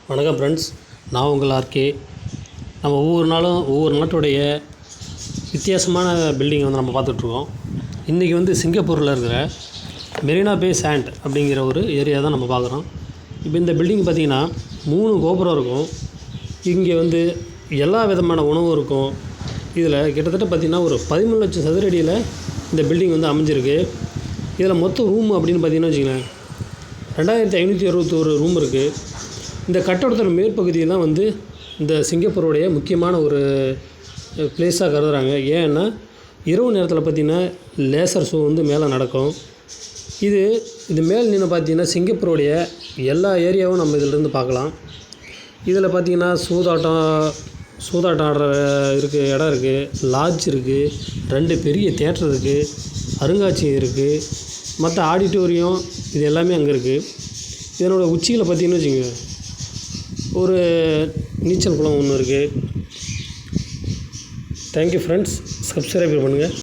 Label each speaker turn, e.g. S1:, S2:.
S1: வணக்கம் ஃப்ரெண்ட்ஸ், நான் உங்கள் ஆர்கே. நம்ம ஒவ்வொரு நாளும் ஒவ்வொரு நாட்டுடைய வித்தியாசமான பில்டிங்கை வந்து நம்ம பார்த்துட்ருக்கோம். இன்றைக்கி வந்து சிங்கப்பூரில் இருக்கிற மெரினா பே சாண்ட் அப்படிங்கிற ஒரு ஏரியா தான் நம்ம பார்க்குறோம். இப்போ இந்த பில்டிங் பார்த்திங்கன்னா 3 கோபுரம் இருக்கும். இங்கே வந்து எல்லா விதமான உணவும் இருக்கும். இதில் கிட்டத்தட்ட பார்த்திங்கன்னா ஒரு 13 லட்சம் சதுர அடியில் இந்த பில்டிங் வந்து அமைஞ்சிருக்கு. இதில் மொத்த ரூம் அப்படின்னு பார்த்திங்கன்னா வச்சுக்கோங்களேன் 2561 ரூம் இருக்குது. இந்த கட்டடத்தோட மேற்பகுதியில் தான் வந்து இந்த சிங்கப்பூருடைய முக்கியமான ஒரு பிளேஸாக கருதுகிறாங்க. ஏன்னா இரவு நேரத்தில் பார்த்திங்கன்னா லேசர் ஷோ வந்து மேலே நடக்கும். இது மேல் நின்று பார்த்திங்கன்னா சிங்கப்பூருடைய எல்லா ஏரியாவும் நம்ம இதிலேருந்து பார்க்கலாம். இதில் பார்த்திங்கன்னா சூதாட்டம் ஆடுற இடம் இருக்குது, லாட்ஜ் இருக்குது, 2 பெரிய தியேட்டர் இருக்குது, அருங்காட்சியகம் இருக்குது, மற்ற ஆடிட்டோரியம் இது எல்லாமே அங்கே இருக்குது. இதனோட உச்சியில் பார்த்திங்கன்னு வச்சுக்கோங்க ஒரு நீச்சல் குளம் ஒன்று இருக்குது. தேங்க்யூ ஃப்ரெண்ட்ஸ், சப்ஸ்கிரைப் பண்ணுங்கள்.